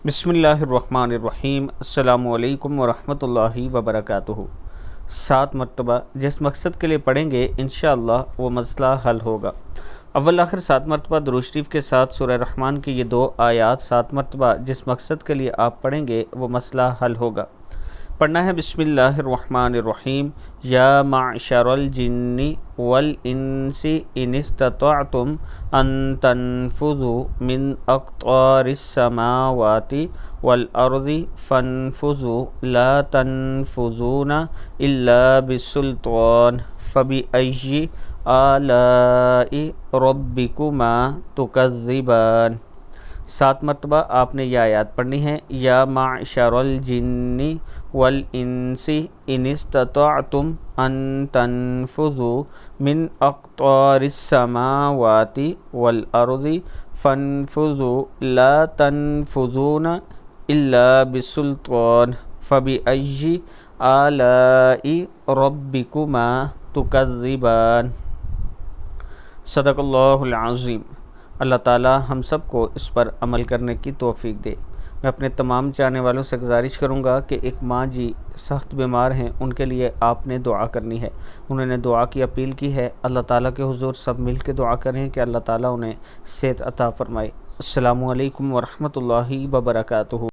بسم اللہ الرحمن الرحیم۔ السلام علیکم ورحمۃ اللہ وبرکاتہ۔ 7 مرتبہ جس مقصد کے لیے پڑھیں گے انشاءاللہ وہ مسئلہ حل ہوگا۔ اول آخر 7 مرتبہ درود شریف کے ساتھ سورہ رحمان کی یہ 2 آیات 7 مرتبہ جس مقصد کے لیے آپ پڑھیں گے وہ مسئلہ حل ہوگا۔ پڑھنا ہے بسم اللہ الرحمن الرحیم۔ یا معشر الجن والانس ان استطعتم ان تنفذوا من اقطار السماوات والارض فانفذوا لا تنفذون الا بسلطان فبأي آلاء ربکما تکذبان۔ 7 مرتبہ آپ نے یہ آیات پڑھنی ہے۔ یا معشر الجن والانس ان استطعتم ان تنفذوا من اقطار السماوات والارض فانفذوا لا تنفذون الا بسلطان فبأي آلاء ربکما تکذبان۔ صدق اللہ العظیم۔ اللہ تعالی ہم سب کو اس پر عمل کرنے کی توفیق دے۔ میں اپنے تمام چاہنے والوں سے گزارش کروں گا کہ ایک ماں جی سخت بیمار ہیں، ان کے لیے آپ نے دعا کرنی ہے۔ انہوں نے دعا کی اپیل کی ہے۔ اللہ تعالیٰ کے حضور سب مل کے دعا کریں کہ اللہ تعالیٰ انہیں صحت عطا فرمائے۔ السلام علیکم ورحمۃ اللہ وبرکاتہ۔